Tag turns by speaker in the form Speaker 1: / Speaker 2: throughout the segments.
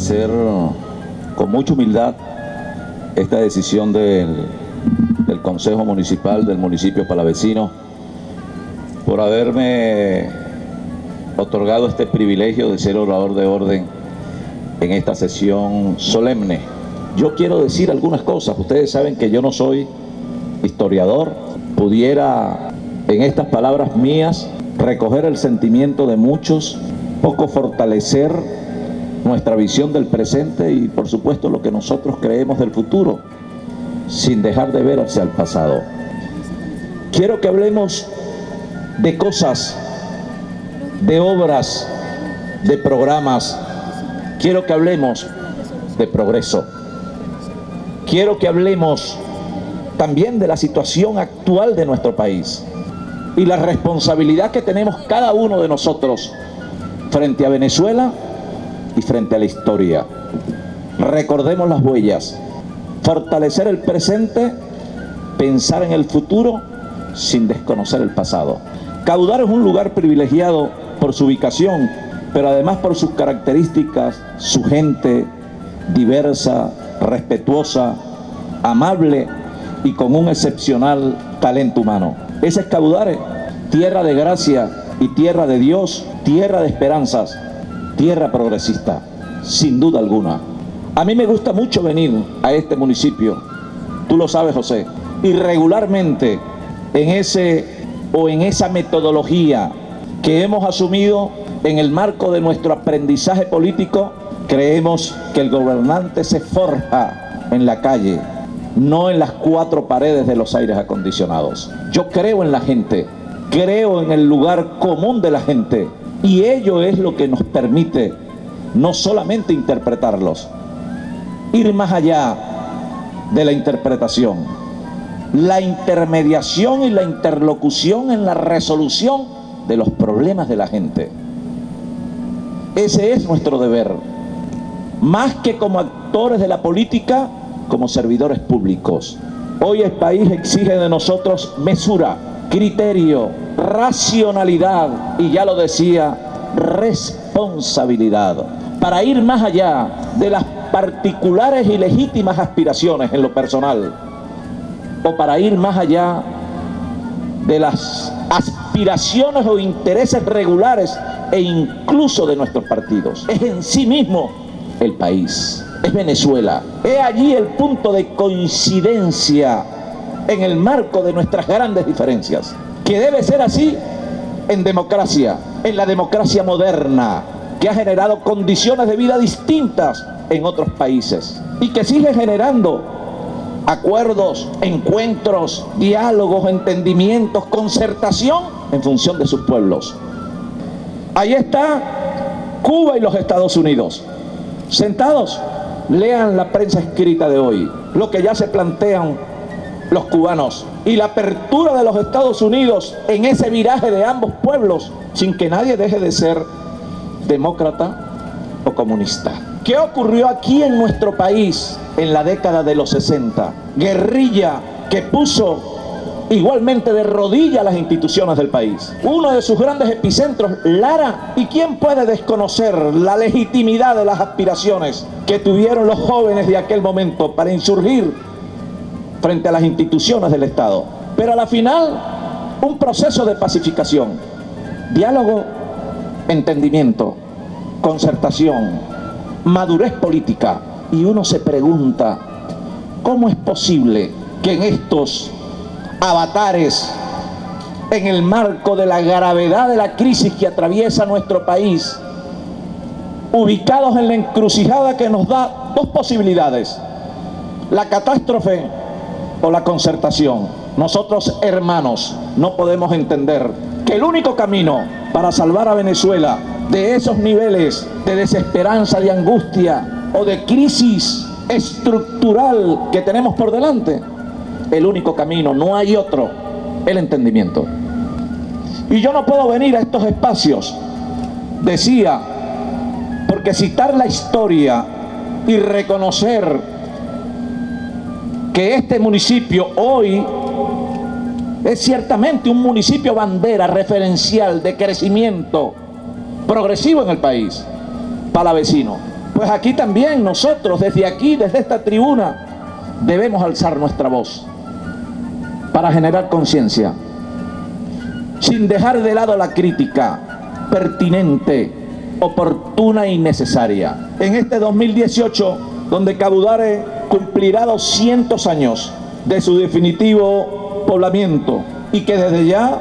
Speaker 1: agradecer con mucha humildad esta decisión del Consejo Municipal del municipio palavecino por haberme otorgado este privilegio de ser orador de orden en esta sesión solemne. Yo quiero decir algunas cosas. Ustedes saben que yo no soy historiador. Pudiera en estas palabras mías recoger el sentimiento de muchos, poco fortalecer nuestra visión del presente y por supuesto lo que nosotros creemos del futuro, sin dejar de ver hacia el pasado. Quiero que hablemos de cosas, de obras, de programas. Quiero que hablemos de progreso. Quiero que hablemos también de la situación actual de nuestro país y la responsabilidad que tenemos cada uno de nosotros frente a Venezuela y frente a la historia. Recordemos las huellas, fortalecer el presente, pensar en el futuro sin desconocer el pasado. Caudar es un lugar privilegiado por su ubicación, pero además por sus características, su gente diversa, respetuosa, amable y con un excepcional talento humano. Ese es Caudare, tierra de gracia y tierra de Dios, tierra de esperanzas, tierra progresista, sin duda alguna. A mí me gusta mucho venir a este municipio, tú lo sabes, José, y regularmente en esa metodología que hemos asumido en el marco de nuestro aprendizaje político, creemos que el gobernante se forja en la calle, no en las cuatro paredes de los aires acondicionados. Yo creo en la gente, creo en el lugar común de la gente, y ello es lo que nos permite no solamente interpretarlos, ir más allá de la interpretación, la intermediación y la interlocución en la resolución de los problemas de la gente. Ese es nuestro deber, más que como actores de la política, como servidores públicos. Hoy el país exige de nosotros mesura, criterio, racionalidad y, ya lo decía, responsabilidad, para ir más allá de las particulares y legítimas aspiraciones en lo personal, o para ir más allá de las aspiraciones o intereses regulares e incluso de nuestros partidos. Es en sí mismo el país, es Venezuela. He allí el punto de coincidencia en el marco de nuestras grandes diferencias, que debe ser así en democracia, en la democracia moderna, que ha generado condiciones de vida distintas en otros países y que sigue generando acuerdos, encuentros, diálogos, entendimientos, concertación en función de sus pueblos. Ahí está Cuba y los Estados Unidos, sentados. Lean la prensa escrita de hoy, lo que ya se plantean los cubanos y la apertura de los Estados Unidos en ese viraje de ambos pueblos, sin que nadie deje de ser demócrata o comunista. ¿Qué ocurrió aquí en nuestro país en la década de los 60? Guerrilla que puso igualmente de rodillas las instituciones del país. Uno de sus grandes epicentros, Lara. ¿Y quién puede desconocer la legitimidad de las aspiraciones que tuvieron los jóvenes de aquel momento para insurgir frente a las instituciones del Estado? Pero a la final, un proceso de pacificación, diálogo, entendimiento, concertación, madurez política. Y uno se pregunta, ¿cómo es posible que en estos avatares, en el marco de la gravedad de la crisis que atraviesa nuestro país, ubicados en la encrucijada que nos da dos posibilidades, la catástrofe o la concertación, nosotros, hermanos, no podemos entender que el único camino para salvar a Venezuela de esos niveles de desesperanza, de angustia o de crisis estructural que tenemos por delante, el único camino, no hay otro, el entendimiento. Y yo no puedo venir a estos espacios, decía, porque citar la historia y reconocer que este municipio hoy es ciertamente un municipio bandera, referencial de crecimiento progresivo en el país, palavecino. Pues aquí también nosotros, desde aquí, desde esta tribuna, debemos alzar nuestra voz para generar conciencia, sin dejar de lado la crítica pertinente, oportuna y necesaria. En este 2018, donde Cabudare cumplirá 200 años de su definitivo poblamiento y que desde ya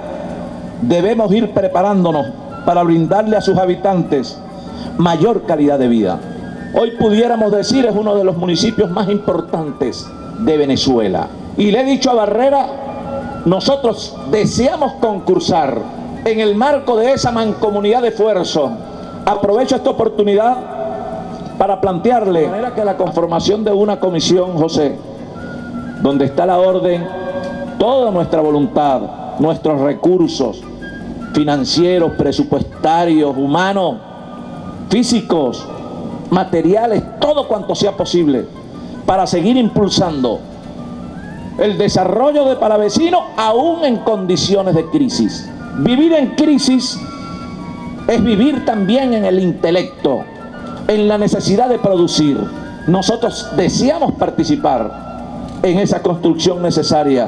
Speaker 1: debemos ir preparándonos para brindarle a sus habitantes mayor calidad de vida. Hoy pudiéramos decir es uno de los municipios más importantes de Venezuela. Y le he dicho a Barrera, nosotros deseamos concursar en el marco de esa mancomunidad de esfuerzo. Aprovecho esta oportunidad para plantearle de manera que la conformación de una comisión, José, donde está la orden, toda nuestra voluntad, nuestros recursos financieros, presupuestarios, humanos, físicos, materiales, todo cuanto sea posible para seguir impulsando el desarrollo de Palavecino aún en condiciones de crisis. Vivir en crisis es vivir también en el intelecto, en la necesidad de producir. Nosotros deseamos participar en esa construcción necesaria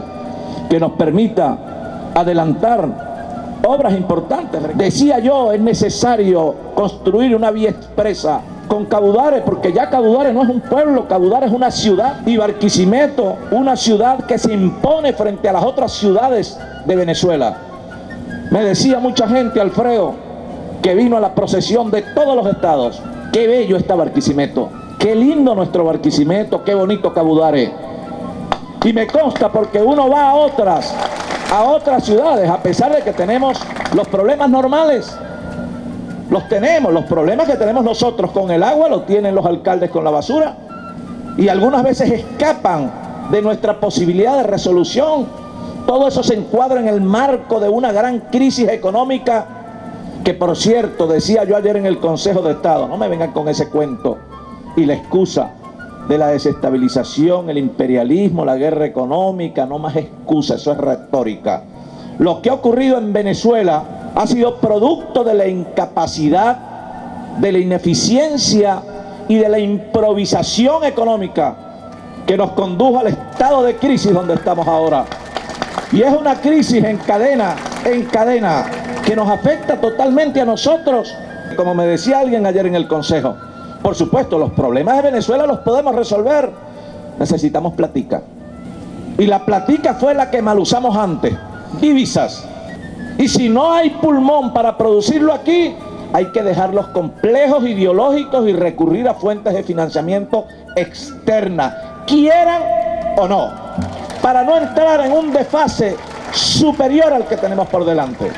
Speaker 1: que nos permita adelantar obras importantes. Decía yo, es necesario construir una vía expresa con Cabudare, porque ya Cabudare no es un pueblo, Cabudare es una ciudad, y Barquisimeto, una ciudad que se impone frente a las otras ciudades de Venezuela. Me decía mucha gente, Alfredo, que vino a la procesión de todos los estados, qué bello está Barquisimeto, qué lindo nuestro Barquisimeto, qué bonito Cabudare. Y me consta porque uno va a otras ciudades, a pesar de que tenemos los problemas normales, los tenemos, los problemas que tenemos nosotros con el agua los tienen los alcaldes con la basura, y algunas veces escapan de nuestra posibilidad de resolución. Todo eso se encuadra en el marco de una gran crisis económica que, por cierto, decía yo ayer en el Consejo de Estado, no me vengan con ese cuento y la excusa de la desestabilización, el imperialismo, la guerra económica, no más excusa, eso es retórica. Lo que ha ocurrido en Venezuela ha sido producto de la incapacidad, de la ineficiencia y de la improvisación económica que nos condujo al estado de crisis donde estamos ahora. Y es una crisis en cadena, que nos afecta totalmente a nosotros. Como me decía alguien ayer en el Consejo, por supuesto, los problemas de Venezuela los podemos resolver. Necesitamos platica. Y la platica fue la que mal usamos antes, divisas. Y si no hay pulmón para producirlo aquí, hay que dejar los complejos ideológicos y recurrir a fuentes de financiamiento externas, quieran o no, para no entrar en un desfase superior al que tenemos por delante.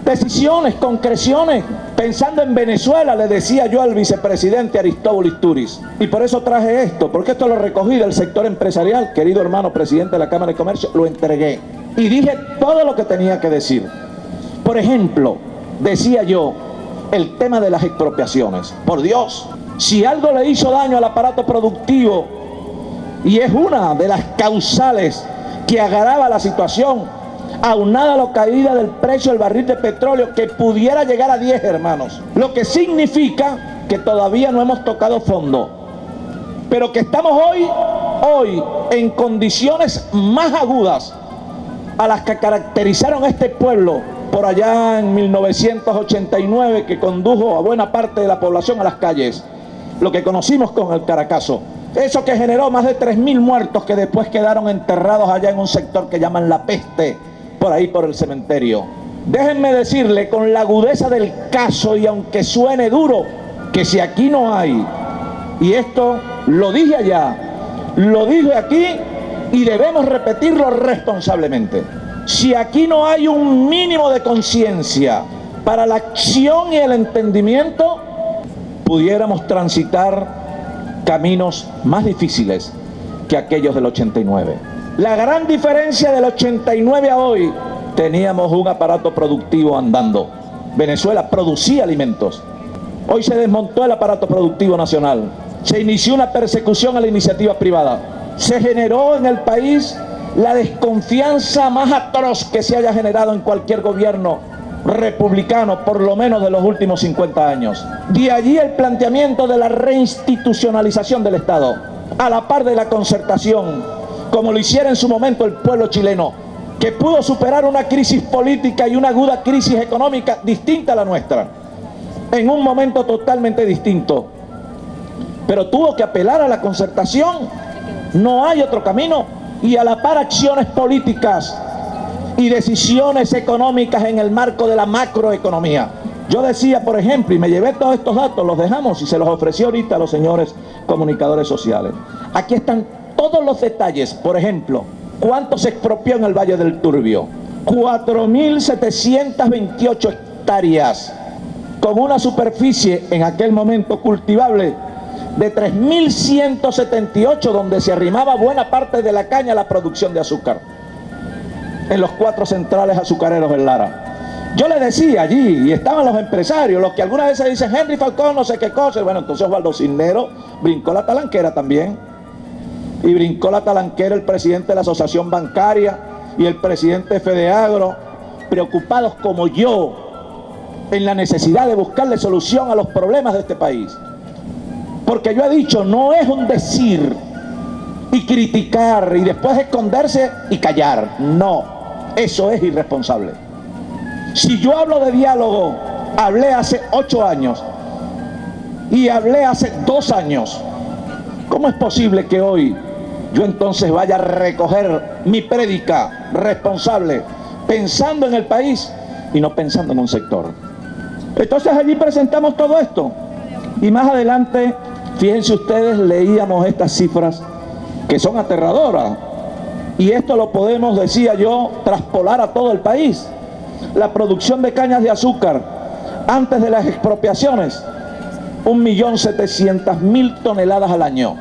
Speaker 1: Decisiones, concreciones, pensando en Venezuela, le decía yo al vicepresidente Aristóbulo Istúriz, y por eso traje esto, porque esto lo recogí del sector empresarial, querido hermano presidente de la Cámara de Comercio, lo entregué, y dije todo lo que tenía que decir. Por ejemplo, decía yo, el tema de las expropiaciones. Por Dios, si algo le hizo daño al aparato productivo, y es una de las causales que agrava la situación, aunada a la caída del precio del barril de petróleo, que pudiera llegar a 10, hermanos, lo que significa que todavía no hemos tocado fondo, pero que estamos hoy en condiciones más agudas a las que caracterizaron a este pueblo por allá en 1989, que condujo a buena parte de la población a las calles, lo que conocimos con el Caracazo. Eso que generó más de 3.000 muertos que después quedaron enterrados allá en un sector que llaman La Peste, por ahí por el cementerio. Déjenme decirle con la agudeza del caso, y aunque suene duro, que si aquí no hay, y esto lo dije allá, lo dije aquí y debemos repetirlo responsablemente, si aquí no hay un mínimo de conciencia para la acción y el entendimiento, pudiéramos transitar caminos más difíciles que aquellos del 89. La gran diferencia del 89 a hoy, teníamos un aparato productivo andando. Venezuela producía alimentos. Hoy se desmontó el aparato productivo nacional. Se inició una persecución a la iniciativa privada. Se generó en el país la desconfianza más atroz que se haya generado en cualquier gobierno republicano, por lo menos de los últimos 50 años. De allí el planteamiento de la reinstitucionalización del Estado, a la par de la concertación, como lo hiciera en su momento el pueblo chileno, que pudo superar una crisis política y una aguda crisis económica distinta a la nuestra, en un momento totalmente distinto. Pero tuvo que apelar a la concertación, no hay otro camino, y a la par acciones políticas y decisiones económicas en el marco de la macroeconomía. Yo decía, por ejemplo, y me llevé todos estos datos, los dejamos y se los ofrecí ahorita a los señores comunicadores sociales. Aquí están todos los detalles. Por ejemplo, ¿cuánto se expropió en el Valle del Turbio? 4.728 hectáreas, con una superficie en aquel momento cultivable de 3.178, donde se arrimaba buena parte de la caña a la producción de azúcar, en los 4 centrales azucareros en Lara. Yo le decía allí, y estaban los empresarios, los que algunas veces dicen Henry Falcón, no sé qué cosa. Bueno, entonces Osvaldo Cisneros brincó la talanquera también. Y brincó la talanquera el presidente de la asociación bancaria y el presidente de Fedeagro, preocupados como yo en la necesidad de buscarle solución a los problemas de este país. Porque yo he dicho, no es un decir y criticar y después esconderse y callar. No, eso es irresponsable. Si yo hablo de diálogo, hablé hace 8 años y hablé hace 2 años, ¿cómo es posible que hoy yo entonces vaya a recoger mi prédica responsable pensando en el país y no pensando en un sector? Entonces allí presentamos todo esto y más adelante, fíjense ustedes, leíamos estas cifras que son aterradoras, y esto lo podemos, decía yo, traspolar a todo el país. La producción de cañas de azúcar antes de las expropiaciones, 1.700.000 toneladas al año.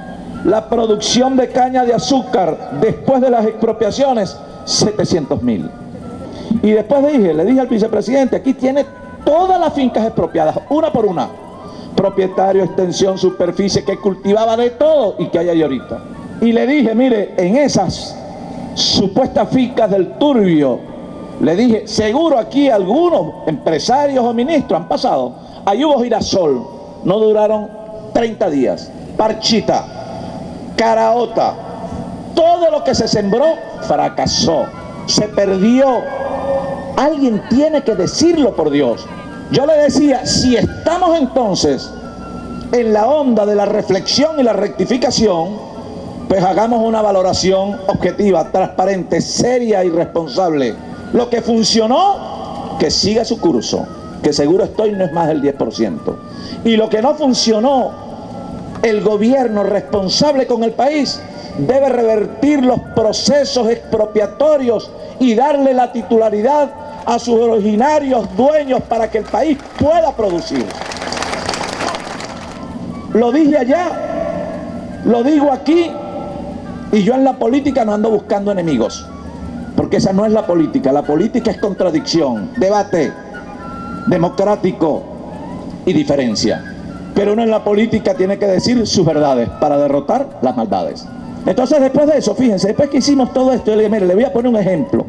Speaker 1: La producción de caña de azúcar después de las expropiaciones, 700.000. Y después le dije al vicepresidente, aquí tiene todas las fincas expropiadas, una por una. Propietario, extensión, superficie, que cultivaba de todo y que hay ahí ahorita. Y le dije, mire, en esas supuestas fincas del Turbio, le dije, seguro aquí algunos empresarios o ministros han pasado. Ahí hubo girasol, no duraron 30 días. Parchita, caraota, todo lo que se sembró fracasó, se perdió. Alguien tiene que decirlo, por Dios. Yo le decía, si estamos entonces en la onda de la reflexión y la rectificación, pues hagamos una valoración objetiva, transparente, seria y responsable. Lo que funcionó, que siga su curso, que seguro estoy no es más del 10%. Y lo que no funcionó, el gobierno responsable con el país debe revertir los procesos expropiatorios y darle la titularidad a sus originarios dueños para que el país pueda producir. Lo dije allá, lo digo aquí, y yo en la política no ando buscando enemigos, porque esa no es la política es contradicción, debate democrático y diferencia. Pero uno en la política tiene que decir sus verdades para derrotar las maldades. Entonces después de eso, fíjense, después que hicimos todo esto, yo le dije, mire, le voy a poner un ejemplo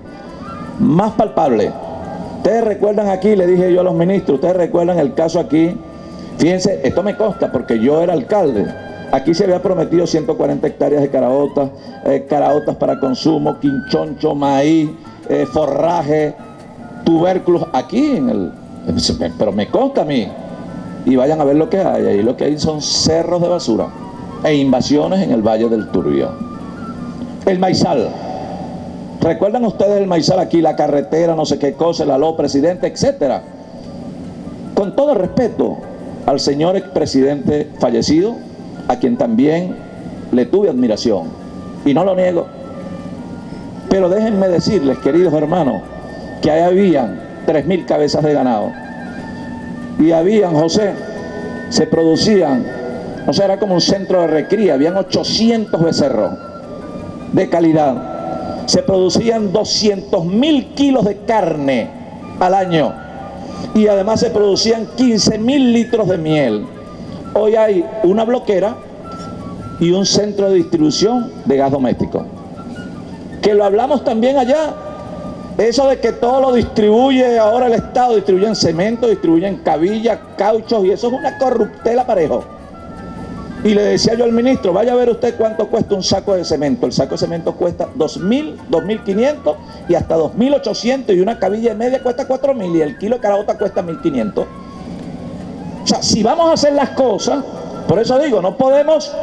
Speaker 1: más palpable. Ustedes recuerdan aquí, le dije yo a los ministros, ustedes recuerdan el caso aquí, fíjense, esto me consta porque yo era alcalde. Aquí se había prometido 140 hectáreas de caraotas, caraotas para consumo, quinchoncho, maíz, forraje, tubérculos, aquí en el... Pero me consta a mí. Y vayan a ver lo que hay. Ahí lo que hay son cerros de basura e invasiones en el Valle del Turbio. El maizal. ¿Recuerdan ustedes el maizal aquí? La carretera, no sé qué cosa, el aló presidente, etcétera. Con todo respeto al señor expresidente fallecido, a quien también le tuve admiración, y no lo niego. Pero déjenme decirles, queridos hermanos, que ahí habían 3.000 cabezas de ganado. Y habían, José, se producían, o sea, era como un centro de recría, habían 800 becerros de calidad. Se producían 200.000 kilos de carne al año. Y además se producían 15.000 litros de miel. Hoy hay una bloquera y un centro de distribución de gas doméstico. Que lo hablamos también allá. Eso de que todo lo distribuye ahora el Estado, distribuyen cemento, distribuyen cabillas, cauchos, y eso es una corruptela parejo. Y le decía yo al ministro, vaya a ver usted cuánto cuesta un saco de cemento. El saco de cemento cuesta 2.000, 2.500 y hasta 2.800, y una cabilla y media cuesta 4.000 y el kilo de caraota cuesta 1.500. O sea, si vamos a hacer las cosas, por eso digo, no podemos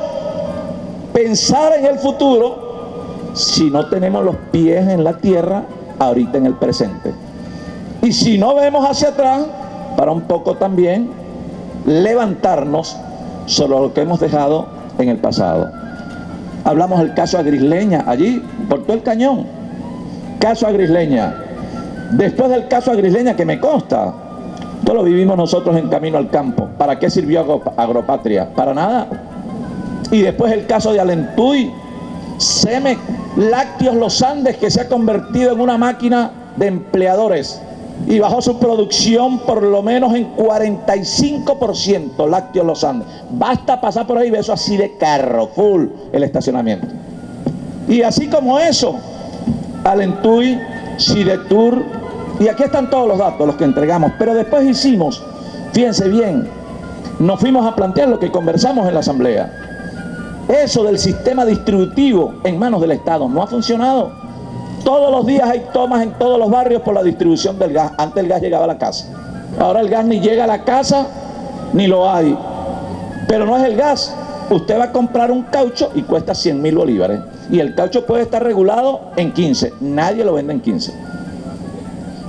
Speaker 1: pensar en el futuro si no tenemos los pies en la tierra ahorita en el presente. Y si no vemos hacia atrás, para un poco también levantarnos sobre lo que hemos dejado en el pasado. Hablamos del caso Agrisleña, allí, por todo el cañón. Caso Agrisleña. Después del caso Agrisleña, que me consta, todo lo vivimos nosotros en Camino al Campo. ¿Para qué sirvió Agropatria? Para nada. Y después el caso de Alentuy, Cemex, Lácteos Los Andes, que se ha convertido en una máquina de empleadores y bajó su producción por lo menos en 45%, Lácteos Los Andes. Basta pasar por ahí y ver eso así de carro, full el estacionamiento. Y así como eso, Alentuy, Sidetur, y aquí están todos los datos, los que entregamos. Pero después hicimos, fíjense bien, nos fuimos a plantear lo que conversamos en la asamblea. Eso del sistema distributivo en manos del Estado no ha funcionado. Todos los días hay tomas en todos los barrios por la distribución del gas. Antes el gas llegaba a la casa. Ahora el gas ni llega a la casa ni lo hay. Pero no es el gas. Usted va a comprar un caucho y cuesta 100.000 bolívares. Y el caucho puede estar regulado en 15. Nadie lo vende en 15.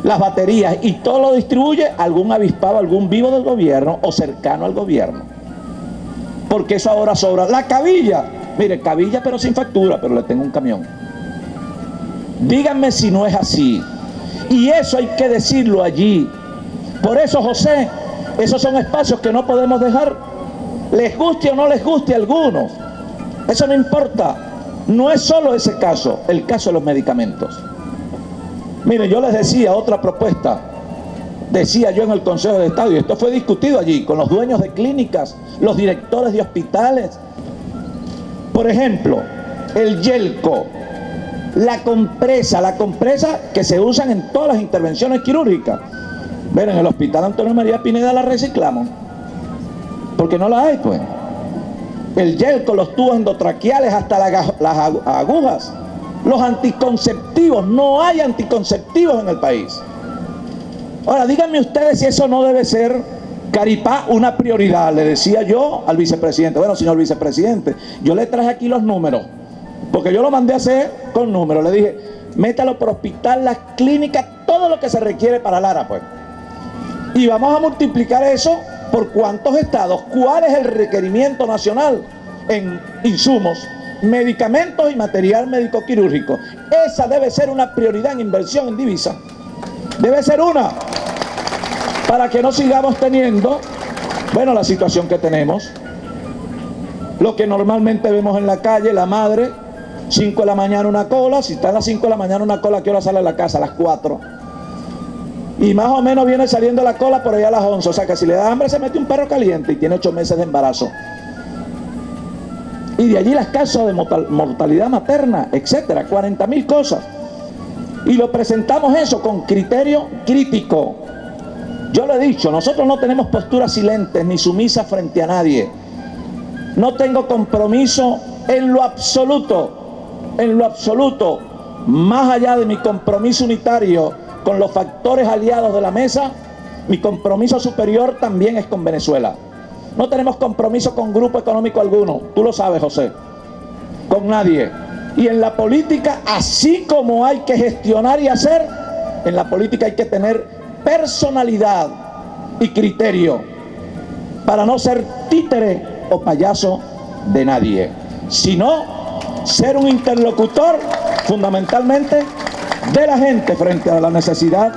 Speaker 1: Las baterías, y todo lo distribuye algún avispado, algún vivo del gobierno o cercano al gobierno. Porque eso ahora sobra. La cabilla, mire, cabilla pero sin factura, pero le tengo un camión. Díganme si no es así. Y eso hay que decirlo allí. Por eso, José, esos son espacios que no podemos dejar. Les guste o no les guste a algunos, eso no importa. No es solo ese caso, el caso de los medicamentos. Miren, yo les decía otra propuesta. Decía yo en el Consejo de Estado, y esto fue discutido allí con los dueños de clínicas, los directores de hospitales. Por ejemplo, el Yelco, la compresa que se usan en todas las intervenciones quirúrgicas. Ven, en el hospital Antonio María Pineda la reciclamos, porque no la hay, pues. El Yelco, los tubos endotraqueales, hasta las agujas, los anticonceptivos, no hay anticonceptivos en el país. Ahora, díganme ustedes si eso no debe ser, Caripá, una prioridad. Le decía yo al vicepresidente, bueno, señor vicepresidente, yo le traje aquí los números, porque yo lo mandé a hacer con números. Le dije, métalo por hospital, las clínicas, todo lo que se requiere para Lara, pues. Y vamos a multiplicar eso por cuántos estados, cuál es el requerimiento nacional en insumos, medicamentos y material médico quirúrgico. Esa debe ser una prioridad en inversión en divisa. Debe ser una, para que no sigamos teniendo, bueno, la situación que tenemos. Lo que normalmente vemos en la calle, la madre, 5 de la mañana una cola. Si está a las 5 de la mañana una cola, ¿a qué hora sale de la casa? A las 4. Y más o menos viene saliendo la cola por allá a las 11. O sea que si le da hambre se mete un perro caliente y tiene 8 meses de embarazo. Y de allí las causas de mortalidad materna, etcétera, 40.000 cosas. Y lo presentamos eso con criterio crítico. Yo lo he dicho, nosotros no tenemos posturas silentes ni sumisas frente a nadie. No tengo compromiso en lo absoluto, más allá de mi compromiso unitario con los factores aliados de la mesa. Mi compromiso superior también es con Venezuela. No tenemos compromiso con grupo económico alguno, tú lo sabes, José, con nadie. Y en la política, así como hay que gestionar y hacer, en la política hay que tener personalidad y criterio para no ser títere o payaso de nadie, sino ser un interlocutor fundamentalmente de la gente frente a la necesidad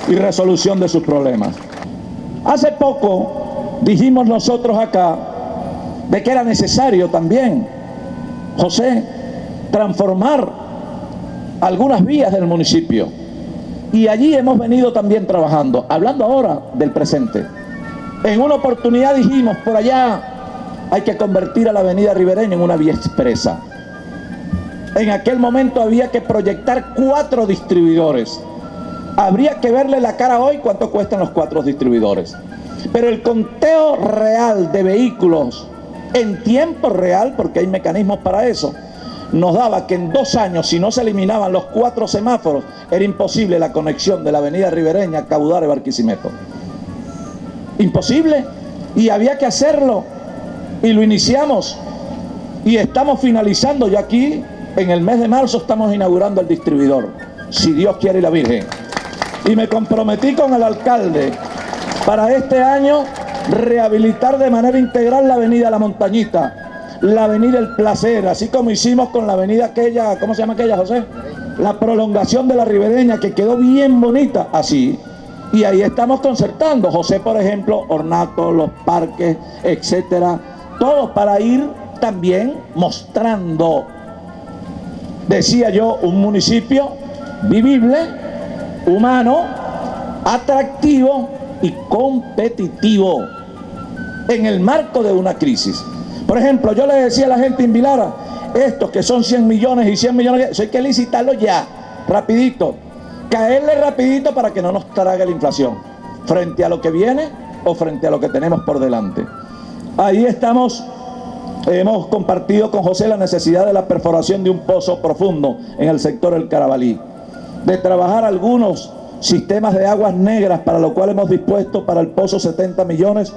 Speaker 1: y resolución de sus problemas. Hace poco dijimos nosotros acá de que era necesario también, José, transformar algunas vías del municipio, y allí hemos venido también trabajando, hablando ahora del presente. En una oportunidad dijimos, por allá hay que convertir a la avenida Ribereña en una vía expresa. En aquel momento había que proyectar 4 distribuidores, Habría que verle la cara hoy cuánto cuestan los 4 distribuidores. Pero el conteo real de vehículos en tiempo real, porque hay mecanismos para eso, nos daba que en 2 años, si no se eliminaban los 4 semáforos, era imposible la conexión de la avenida Ribereña, Cabudare, Barquisimeto. Imposible. Y había que hacerlo. Y lo iniciamos. Y estamos finalizando ya aquí, en el mes de marzo estamos inaugurando el distribuidor, si Dios quiere y la Virgen. Y me comprometí con el alcalde para este año rehabilitar de manera integral la avenida La Montañita, la avenida El Placer, así como hicimos con la avenida aquella, ¿cómo se llama aquella, José? La prolongación de la Ribereña, que quedó bien bonita, así. Y ahí estamos concertando, José, por ejemplo, ornatos, los parques, etcétera, todo para ir también mostrando, decía yo, un municipio vivible, humano, atractivo y competitivo en el marco de una crisis. Por ejemplo, yo le decía a la gente en Vilara, estos que son 100 millones y 100 millones, eso hay que licitarlo ya, rapidito, caerle rapidito para que no nos trague la inflación, frente a lo que viene o frente a lo que tenemos por delante. Ahí estamos. Hemos compartido con José la necesidad de la perforación de un pozo profundo en el sector del Carabalí, de trabajar algunos sistemas de aguas negras, para lo cual hemos dispuesto para el pozo 70 millones,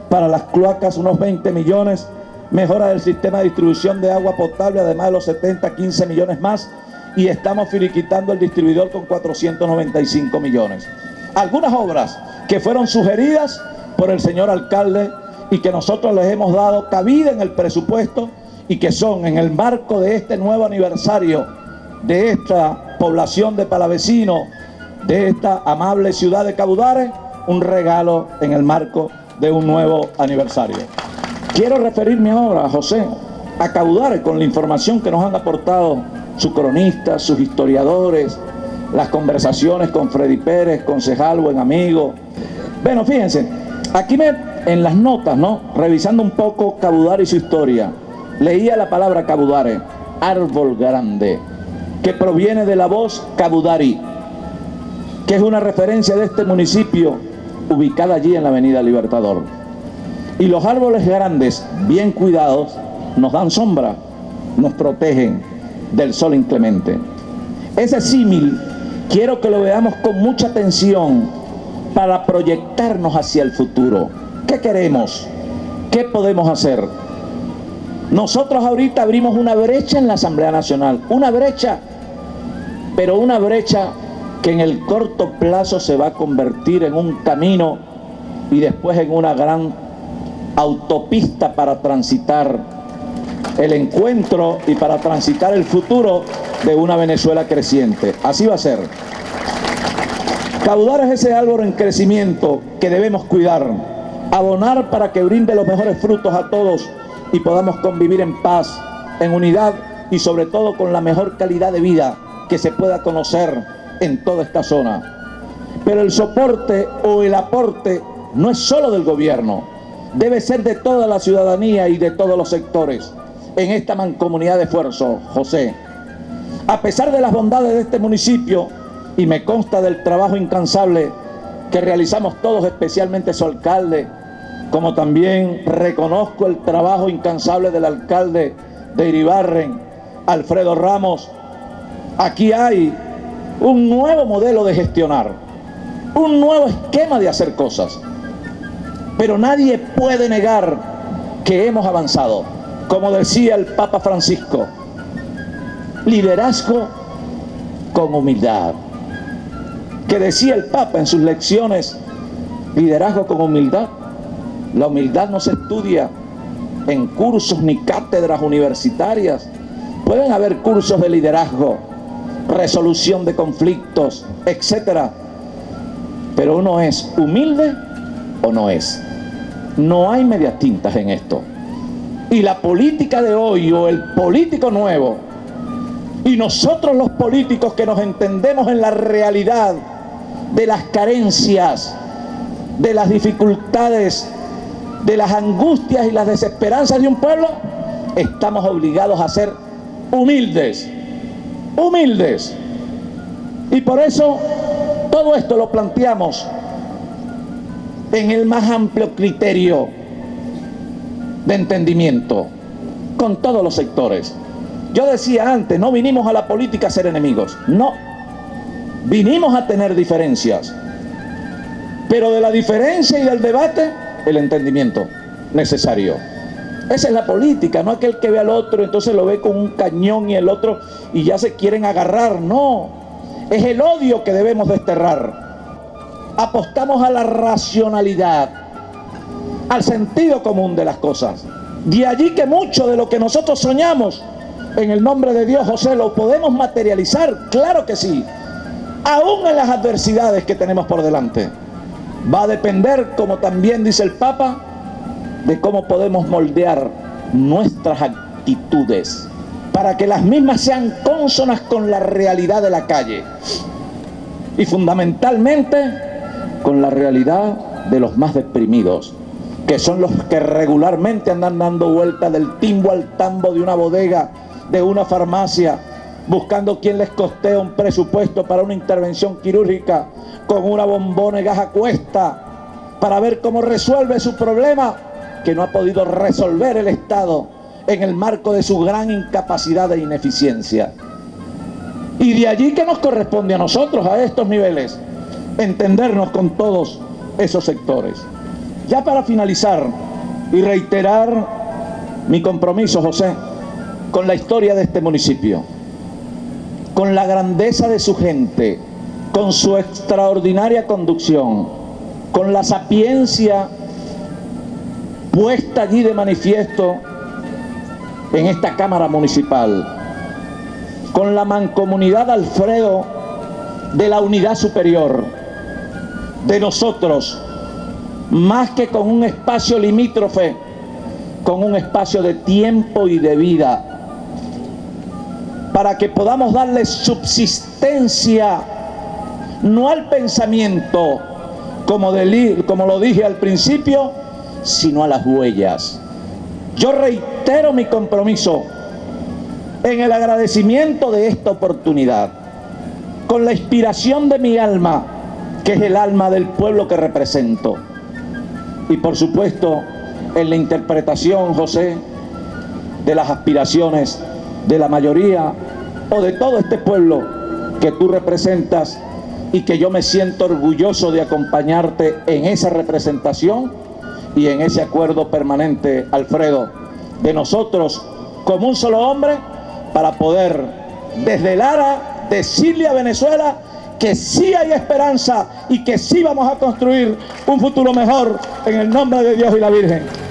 Speaker 1: para las cloacas unos 20 millones, mejora del sistema de distribución de agua potable, además de los 70, 15 millones más, y estamos finiquitando el distribuidor con 495 millones. Algunas obras que fueron sugeridas por el señor alcalde y que nosotros les hemos dado cabida en el presupuesto y que son en el marco de este nuevo aniversario de esta población de Palavecino, de esta amable ciudad de Cabudare, un regalo en el marco de un nuevo aniversario. Quiero referirme ahora, José, a Cabudare con la información que nos han aportado sus cronistas, sus historiadores, las conversaciones con Freddy Pérez, concejal, buen amigo. Bueno, fíjense, aquí en las notas, ¿no? Revisando un poco Cabudare y su historia, leía la palabra Cabudare, árbol grande, que proviene de la voz Cabudari, que es una referencia de este municipio ubicada allí en la avenida Libertador. Y los árboles grandes, bien cuidados, nos dan sombra, nos protegen del sol inclemente. Ese símil quiero que lo veamos con mucha atención para proyectarnos hacia el futuro. ¿Qué queremos? ¿Qué podemos hacer? Nosotros ahorita abrimos una brecha en la Asamblea Nacional, una brecha, pero una brecha que en el corto plazo se va a convertir en un camino y después en una gran autopista para transitar el encuentro y para transitar el futuro de una Venezuela creciente. Así va a ser. Cabudare es ese árbol en crecimiento que debemos cuidar, abonar para que brinde los mejores frutos a todos y podamos convivir en paz, en unidad y sobre todo con la mejor calidad de vida que se pueda conocer en toda esta zona. Pero el soporte o el aporte no es solo del gobierno, debe ser de toda la ciudadanía y de todos los sectores en esta mancomunidad de esfuerzo, José. A pesar de las bondades de este municipio, y me consta del trabajo incansable que realizamos todos, especialmente su alcalde, como también reconozco el trabajo incansable del alcalde de Iribarren, Alfredo Ramos, aquí hay un nuevo modelo de gestionar, un nuevo esquema de hacer cosas. Pero nadie puede negar que hemos avanzado. Como decía el Papa Francisco, liderazgo con humildad. Que decía el Papa en sus lecciones, liderazgo con humildad. La humildad no se estudia en cursos ni cátedras universitarias. Pueden haber cursos de liderazgo, resolución de conflictos, etcétera. Pero uno es humilde o no es. No hay medias tintas en esto. Y la política de hoy, o el político nuevo, y nosotros los políticos que nos entendemos en la realidad de las carencias, de las dificultades, de las angustias y las desesperanzas de un pueblo, estamos obligados a ser humildes, humildes. Y por eso Todo esto lo planteamos en el más amplio criterio de entendimiento con todos los sectores. Yo decía antes, no vinimos a la política a ser enemigos, no. Vinimos a tener diferencias, pero de la diferencia y del debate, el entendimiento necesario. Esa es la política, no aquel que ve al otro, entonces lo ve con un cañón y el otro, y ya se quieren agarrar, no. Es el odio que debemos desterrar. Apostamos a la racionalidad, al sentido común de las cosas. De allí que mucho de lo que nosotros soñamos, en el nombre de Dios, José, lo podemos materializar, claro que sí, aún en las adversidades que tenemos por delante. Va a depender, como también dice el Papa, de cómo podemos moldear nuestras actitudes para que las mismas sean cónsonas con la realidad de la calle y fundamentalmente con la realidad de los más deprimidos, que son los que regularmente andan dando vueltas del timbo al tambo de una bodega, de una farmacia, buscando quien les costea un presupuesto para una intervención quirúrgica con una bombona y gas a cuesta para ver cómo resuelve su problema que no ha podido resolver el Estado en el marco de su gran incapacidad e ineficiencia. Y de allí que nos corresponde a nosotros, a estos niveles, entendernos con todos esos sectores. Ya para finalizar y reiterar mi compromiso, José, con la historia de este municipio, con la grandeza de su gente, con su extraordinaria conducción, con la sapiencia puesta allí de manifiesto en esta Cámara Municipal, con la mancomunidad, Alfredo, de la unidad superior, de nosotros, más que con un espacio limítrofe, con un espacio de tiempo y de vida, para que podamos darle subsistencia, no al pensamiento, como lo dije al principio, sino a las huellas. Yo reitero mi compromiso en el agradecimiento de esta oportunidad, con la inspiración de mi alma, que es el alma del pueblo que represento, y por supuesto en la interpretación, José, de las aspiraciones de la mayoría o de todo este pueblo que tú representas y que yo me siento orgulloso de acompañarte en esa representación y en ese acuerdo permanente, Alfredo, de nosotros como un solo hombre para poder desde Lara decirle a Venezuela que sí hay esperanza y que sí vamos a construir un futuro mejor en el nombre de Dios y la Virgen.